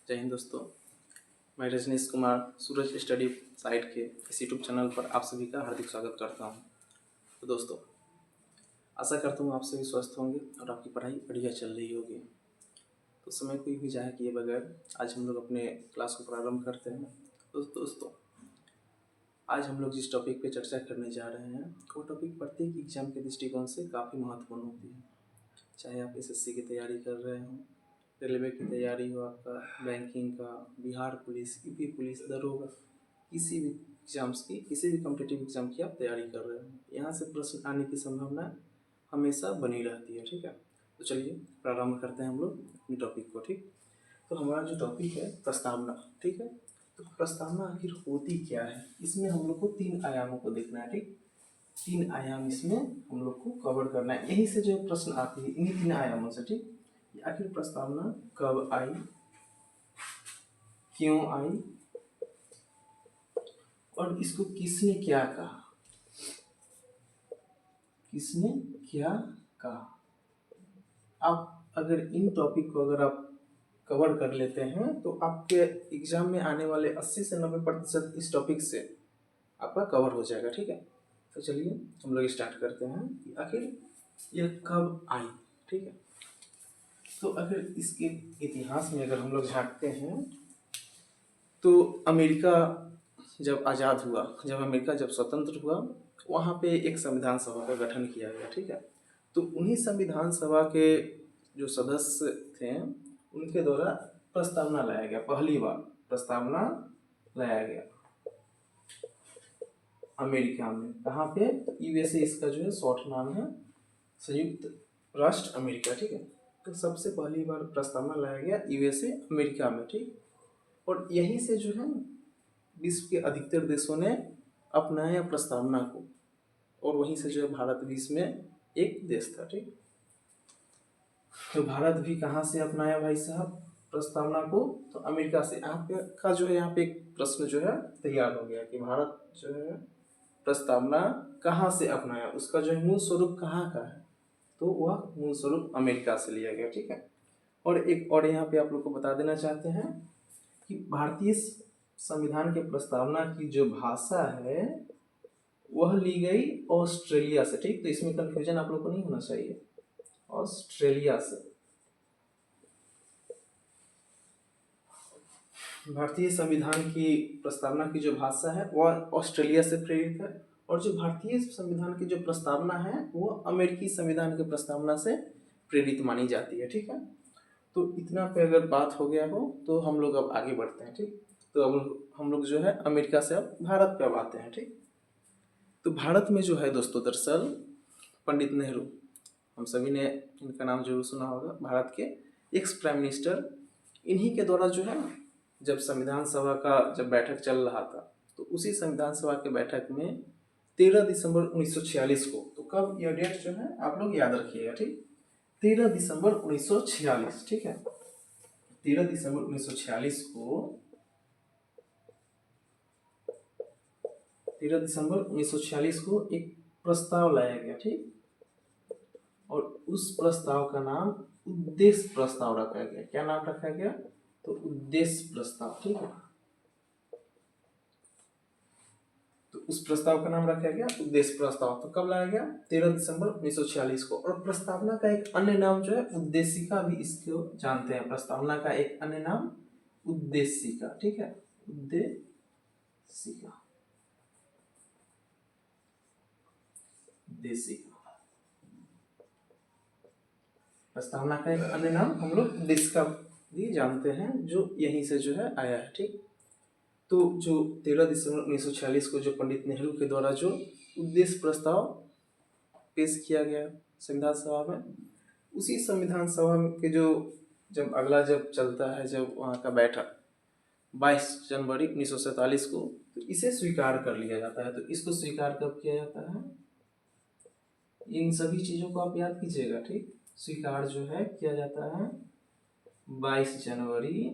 जय हिंद दोस्तों। मैं रजनीश कुमार सूरज स्टडी साइट के इस यूट्यूब चैनल पर आप सभी का हार्दिक स्वागत करता हूं। तो दोस्तों, आशा करता हूं आप सभी स्वस्थ होंगे और आपकी पढ़ाई बढ़िया चल रही होगी। तो समय को भी ज़ाया किए बगैर आज हम लोग अपने क्लास को प्रारंभ करते हैं। तो दोस्तों, आज हम लोग जिस टॉपिक पे चर्चा करने जा रहे हैं वो टॉपिक प्रत्येक एग्जाम के दृष्टिकोण से काफ़ी महत्वपूर्ण होती है। चाहे आप एसएससी की तैयारी कर रहे हों, रेलवे की तैयारी हो, आपका बैंकिंग का, बिहार पुलिस, यूपी पुलिस, दरोगा, किसी भी एग्जाम्स की, किसी भी कॉम्पिटिटिव एग्जाम की आप तैयारी कर रहे हो, यहाँ से प्रश्न आने की संभावना हमेशा बनी रहती है। ठीक है, तो चलिए प्रारंभ करते हैं हम लोग अपने टॉपिक को। ठीक, तो हमारा जो टॉपिक है प्रस्तावना। ठीक है, तो प्रस्तावना आखिर होती क्या है, इसमें हम लोग को 3 आयामों को देखना है। ठीक, 3 आयाम इसमें हम लोग को कवर करना है। यहीं से जो प्रश्न आती है इन्हीं 3 आयामों से। ठीक, आखिर प्रस्तावना कब आई, क्यों आई और इसको किसने क्या कहा, किसने क्या कहा। आप अगर इन टॉपिक को अगर आप कवर कर लेते हैं तो आपके एग्जाम में आने वाले 80 से 90% इस टॉपिक से आपका कवर हो जाएगा। ठीक है, तो चलिए हम लोग स्टार्ट करते हैं कि आखिर यह कब आई। ठीक है, तो अगर इसके इतिहास में अगर हम लोग झांकते हैं तो अमेरिका जब आज़ाद हुआ, जब अमेरिका जब स्वतंत्र हुआ, वहाँ पे एक संविधान सभा का गठन किया गया। ठीक है, तो उन्हीं संविधान सभा के जो सदस्य थे उनके द्वारा प्रस्तावना लाया गया, पहली बार प्रस्तावना लाया गया अमेरिका में। कहाँ पे? यूएसए इसका जो है शॉर्ट नाम है, संयुक्त राष्ट्र अमेरिका। ठीक है, तो सबसे पहली बार प्रस्तावना लाया गया यूएसए अमेरिका में। ठीक, और यहीं से जो है विश्व के अधिकतर देशों ने अपनाया प्रस्तावना को, और वहीं से जो है भारत भी इसमें एक देश था। ठीक, तो भारत भी कहाँ से अपनाया भाई साहब प्रस्तावना को? तो अमेरिका से। आपका जो है यहाँ पे एक प्रश्न जो है तैयार हो गया कि भारत जो है प्रस्तावना कहाँ से अपनाया, उसका जो है मूल स्वरूप कहाँ का है, तो वह मूल स्वरूप अमेरिका से लिया गया। ठीक है, और एक और यहाँ पे आप लोग को बता देना चाहते हैं कि भारतीय संविधान के प्रस्तावना की जो भाषा है वह ली गई ऑस्ट्रेलिया से। ठीक, तो इसमें कंफ्यूजन आप लोग को नहीं होना चाहिए, ऑस्ट्रेलिया से। भारतीय संविधान की प्रस्तावना की जो भाषा है वह ऑस्ट्रेलिया से प्रेरित है, और जो भारतीय संविधान की जो प्रस्तावना है वो अमेरिकी संविधान की प्रस्तावना से प्रेरित मानी जाती है। ठीक है, तो इतना पे अगर बात हो गया हो तो हम लोग अब आगे बढ़ते हैं। ठीक, तो अब हम लोग जो है अमेरिका से अब भारत पे अब आते हैं। ठीक, तो भारत में जो है दोस्तों, दरअसल पंडित नेहरू, हम सभी ने इनका नाम जरूर सुना होगा, भारत के एक्स प्राइम मिनिस्टर। इन्हीं के द्वारा जो है जब संविधान सभा का जब बैठक चल रहा था तो उसी संविधान सभा के बैठक में 13 दिसंबर 1946 को, तो कब यह डेट जो है आप लोग याद रखिएगा। ठीक, 13 दिसंबर 1946। ठीक है, 13 दिसंबर 1946 को, 13 दिसंबर 1946 को एक प्रस्ताव लाया गया। ठीक, और उस प्रस्ताव का नाम उद्देश्य प्रस्ताव रखा गया। क्या नाम रखा गया? तो उद्देश्य प्रस्ताव। ठीक है, तो उस प्रस्ताव का नाम रखा गया उद्देश्य प्रस्ताव। तो कब लाया गया? 13 दिसंबर 1946 को। और प्रस्तावना का एक अन्य नाम जो है उद्देशिका भी इसको जानते हैं। प्रस्तावना का एक अन्य नाम उद्देशिका। ठीक है, उद्देशिका, उद्देशिका। प्रस्तावना का एक अन्य नाम हम लोग उद्देशिका भी जानते हैं, जो यहीं से जो है आया है। ठीक, तो जो 13 दिसंबर 1946 को जो पंडित नेहरू के द्वारा जो उद्देश्य प्रस्ताव पेश किया गया संविधान सभा में, उसी संविधान सभा के जो जब अगला जब चलता है जब वहाँ का बैठक 22 जनवरी 1947 को, तो इसे स्वीकार कर लिया जाता है। तो इसको स्वीकार कब किया जाता है? इन सभी चीज़ों को आप याद कीजिएगा। ठीक, स्वीकार जो है किया जाता है 22 जनवरी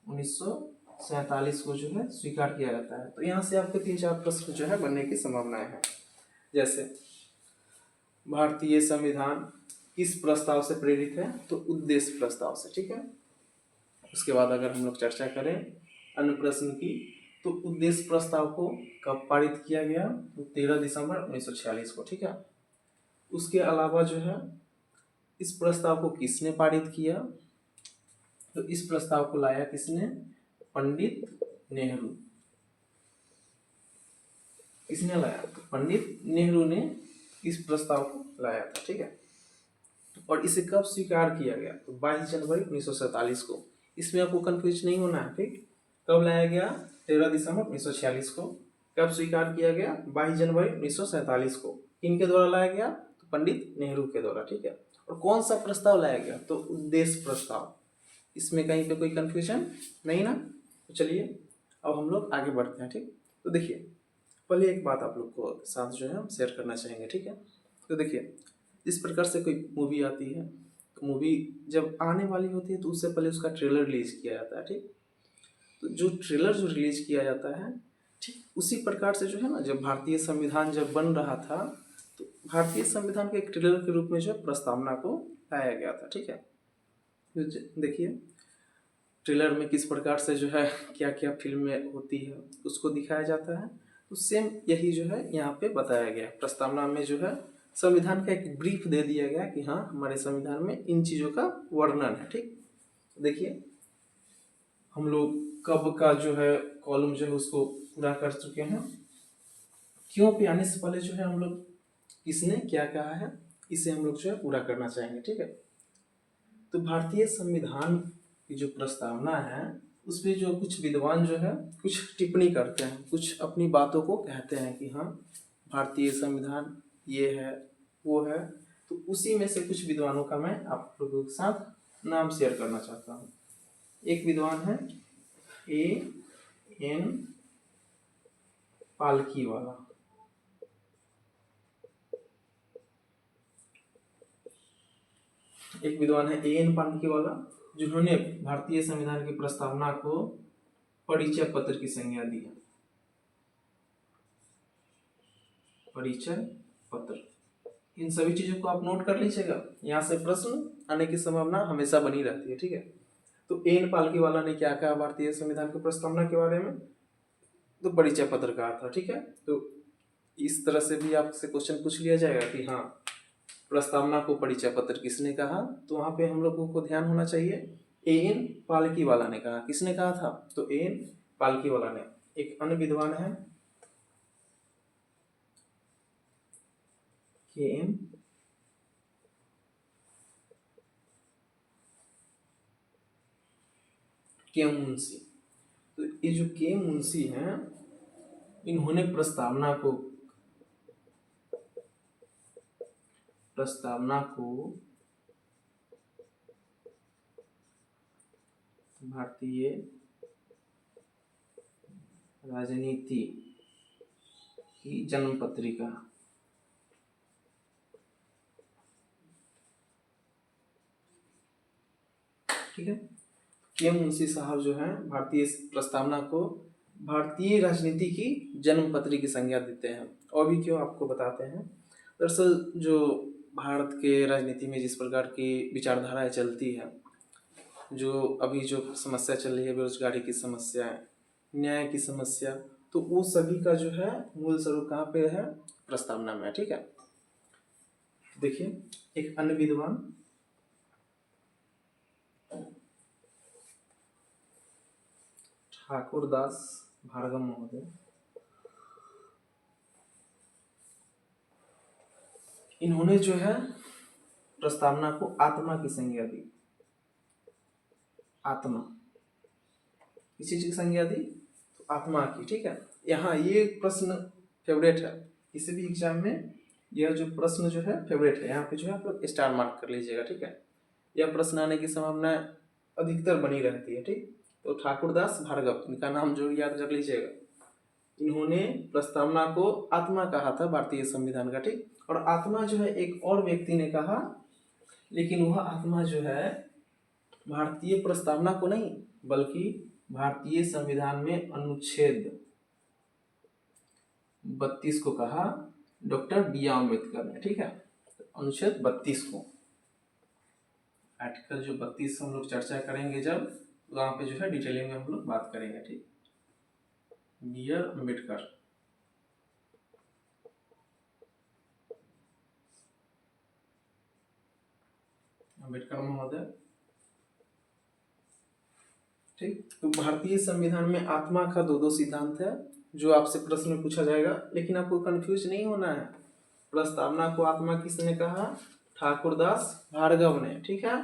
1947 को जो है स्वीकार किया जाता है। तो यहाँ से आपके 3-4 प्रश्न जो है बनने की संभावनाएं हैं। जैसे भारतीय संविधान किस प्रस्ताव से प्रेरित है? तो उद्देश्य प्रस्ताव से। ठीक है, उसके बाद अगर हम लोग चर्चा करें अन्य प्रश्न की, तो उद्देश्य प्रस्ताव को कब पारित किया गया? तो 13 दिसंबर 1946 को, ठीक है। उसके अलावा जो है इस प्रस्ताव को किसने पारित किया? तो इस प्रस्ताव को लाया किसने? पंडित नेहरू। किसने लाया? तो पंडित नेहरू ने इस प्रस्ताव को लाया था, ठीक है। और इसे कब स्वीकार किया गया? तो 22 जनवरी 1947 को। इसमें आपको कंफ्यूज नहीं होना है, ठीक। कब लाया गया? 13 दिसंबर 1946 को। कब स्वीकार किया गया? 22 जनवरी 1947 को। किनके द्वारा लाया गया? तो पंडित नेहरू के द्वारा, ठीक है। और कौन सा प्रस्ताव लाया गया? तो उद्देश्य प्रस्ताव। इसमें कहीं पे कोई कंफ्यूजन नहीं ना? तो चलिए अब हम लोग आगे बढ़ते हैं, ठीक। तो देखिए पहले एक बात आप लोग को साथ जो है हम शेयर करना चाहेंगे, ठीक है। तो देखिए इस प्रकार से कोई मूवी आती है, तो मूवी जब आने वाली होती है तो उससे पहले उसका ट्रेलर रिलीज किया जाता है, ठीक। तो जो ट्रेलर जो रिलीज किया जाता है, ठीक उसी प्रकार से जो है ना, जब भारतीय संविधान जब बन रहा था तो भारतीय संविधान के एक ट्रेलर के रूप में जो है प्रस्तावना को लाया गया था, ठीक है। तो देखिए ट्रेलर में किस प्रकार से जो है क्या क्या फिल्म में होती है उसको दिखाया जाता है, तो सेम यही जो है यहाँ पे बताया गया। प्रस्तावना में जो है संविधान का एक ब्रीफ दे दिया गया कि हाँ हमारे संविधान में इन चीज़ों का वर्णन है, ठीक। देखिए हम लोग कब का जो है कॉलम जो है उसको पूरा कर चुके हैं। क्यों पे आने से पहले जो है हम लोग किसने क्या कहा है इसे हम लोग जो है पूरा करना चाहेंगे, ठीक है। तो भारतीय संविधान की जो प्रस्तावना है उस पर जो कुछ विद्वान जो है कुछ टिप्पणी करते हैं, कुछ अपनी बातों को कहते हैं कि हाँ भारतीय संविधान ये है वो है। तो उसी में से कुछ विद्वानों का मैं आप लोगों के साथ नाम शेयर करना चाहता हूँ। एक विद्वान है A.N. पालकीवाला। एक विद्वान है A.N. पालकीवाला जिन्होंने भारतीय संविधान की प्रस्तावना को परिचय पत्र की संज्ञा दी है। परिचय पत्र, इन सभी चीजों को आप नोट कर लीजिएगा, यहाँ से प्रश्न आने की संभावना हमेशा बनी रहती है, ठीक है। तो A.N. पालकीवाला ने क्या कहा भारतीय संविधान की प्रस्तावना के बारे में? तो परिचय पत्र कहा था, ठीक है। तो इस तरह से भी आपसे क्वेश्चन पूछ लिया जाएगा कि हाँ प्रस्तावना को परिचय पत्र किसने कहा, तो वहां पे हम लोगों को ध्यान होना चाहिए A.N. पालकीवाला ने कहा। किसने कहा था? तो A.N. पालकीवाला ने। एक अन्य विद्वान है K.M. मुंशी। तो ये जो के मुंशी हैं इन्होंने प्रस्तावना को भारतीय राजनीति की जन्म पत्रिका, ठीक है। के मुंशी साहब जो है भारतीय प्रस्तावना को भारतीय राजनीति की जन्म पत्री की संज्ञा देते हैं। और भी क्यों आपको बताते हैं। दरअसल जो भारत के राजनीति में जिस प्रकार की विचारधाराएं चलती है, जो अभी जो समस्या चल रही है बेरोजगारी की समस्या, न्याय की समस्या, तो वो सभी का जो है मूल स्वरूप कहाँ पे है? प्रस्तावना में, ठीक है। देखिए एक अन्य विद्वान ठाकुरदास भार्गव महोदय, इन्होंने जो है प्रस्तावना को आत्मा की संज्ञा दी। आत्मा, किसी चीज की संज्ञा दी? तो आत्मा की, ठीक है। यहाँ ये प्रश्न फेवरेट है, किसी भी एग्जाम में यह जो प्रश्न जो है फेवरेट है, यहाँ पे जो है आप लोग स्टार मार्क कर लीजिएगा, ठीक है। यह प्रश्न आने की संभावना अधिकतर बनी रहती है, ठीक। तो ठाकुरदास भार्गव, इनका नाम जो याद रख लीजिएगा। इन्होंने प्रस्तावना को आत्मा कहा था भारतीय संविधान का, ठीक। और आत्मा जो है एक और व्यक्ति ने कहा, लेकिन वह आत्मा जो है भारतीय प्रस्तावना को नहीं बल्कि भारतीय संविधान में अनुच्छेद 32 को कहा डॉक्टर बी आर अम्बेडकर ने, ठीक है। अनुच्छेद 32 को, आर्टिकल जो 32 हम लोग चर्चा करेंगे जब, वहाँ पे जो है डिटेलिंग में हम लोग बात करेंगे। ठीक, बी आर अम्बेडकर। अम्बेडकर महोदय। ठीक, तो भारतीय संविधान में आत्मा का दो सिद्धांत है जो आपसे प्रश्न में पूछा जाएगा, लेकिन आपको कंफ्यूज नहीं होना है। प्रस्तावना को आत्मा किसने कहा? ठाकुरदास भार्गव ने। ठीक है,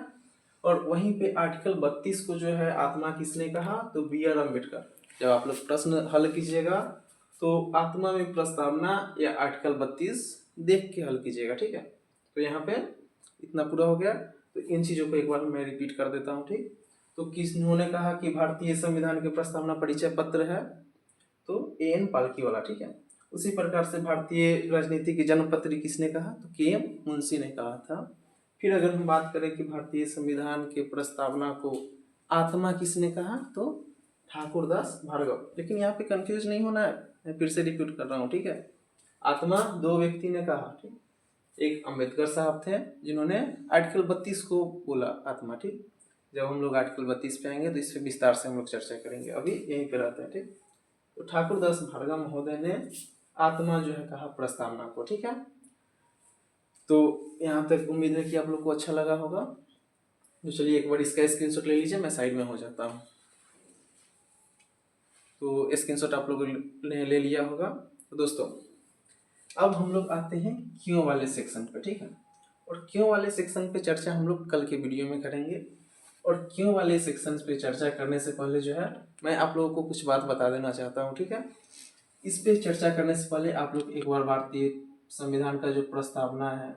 और वहीं पे आर्टिकल 32 को जो है आत्मा किसने कहा? तो बी आर अम्बेडकर। जब आप लोग प्रश्न हल कीजिएगा तो आत्मा में प्रस्तावना या आर्टिकल 32 देख के हल कीजिएगा। ठीक है, तो यहाँ पे इतना पूरा हो गया। तो इन चीज़ों को एक बार मैं रिपीट कर देता हूँ। ठीक, तो किन्होंने कहा कि भारतीय संविधान के प्रस्तावना परिचय पत्र है? तो ए एन पालकीवाला। ठीक है, उसी प्रकार से भारतीय राजनीति की जन्मपत्री किसने कहा? तो के एम मुंशी ने कहा था। फिर अगर हम बात करें कि भारतीय संविधान के प्रस्तावना को आत्मा किसने कहा? तो ठाकुरदास भार्गव। लेकिन यहाँ पे कंफ्यूज नहीं होना है, मैं फिर से रिपीट कर रहा हूँ। ठीक है, आत्मा दो व्यक्ति ने कहा। ठीक, एक अम्बेडकर साहब थे जिन्होंने आर्टिकल 32 को बोला आत्मा। ठीक, जब हम लोग आर्टिकल 32 पे आएंगे तो इस पर विस्तार से हम लोग चर्चा करेंगे, अभी यहीं पे रहते हैं। ठीक, तो ठाकुरदास भार्गव महोदय ने आत्मा जो है कहा प्रस्तावना को। ठीक है, तो यहाँ तक उम्मीद है कि आप लोग को अच्छा लगा होगा। तो चलिए एक बार इसका स्क्रीनशॉट ले लीजिए, मैं साइड में हो जाता हूँ। तो स्क्रीनशॉट आप लोगों ने ले लिया होगा। तो दोस्तों अब हम लोग आते हैं क्यों वाले सेक्शन पे। ठीक है, और क्यों वाले सेक्शन पे चर्चा हम लोग कल के वीडियो में करेंगे। और क्यों वाले सेक्शन पे चर्चा करने से पहले जो है मैं आप लोगों को कुछ बात बता देना चाहता हूँ। ठीक है, इस पे चर्चा करने से पहले आप लोग एक बार भारतीय संविधान का जो प्रस्तावना है,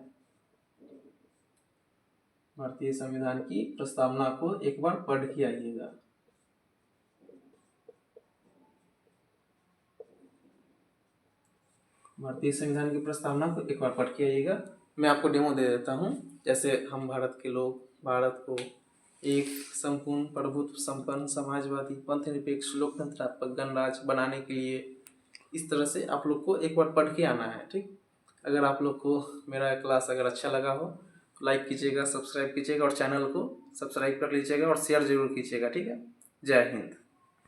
भारतीय संविधान की प्रस्तावना को एक बार पढ़ के आइएगा। भारतीय संविधान की प्रस्तावना को एक बार पढ़ के आइएगा। मैं आपको डेमो दे देता हूँ। जैसे हम भारत के लोग भारत को एक संपूर्ण प्रभुत्व संपन्न समाजवादी पंथ निरपेक्ष लोकतंत्रात्मक गणराज्य बनाने के लिए इस तरह से आप लोग को एक बार पढ़ के आना है। ठीक, अगर आप लोग को मेरा क्लास अगर अच्छा लगा हो तो लाइक कीजिएगा, सब्सक्राइब कीजिएगा और चैनल को सब्सक्राइब कर लीजिएगा और शेयर जरूर कीजिएगा। ठीक है, जय हिंद।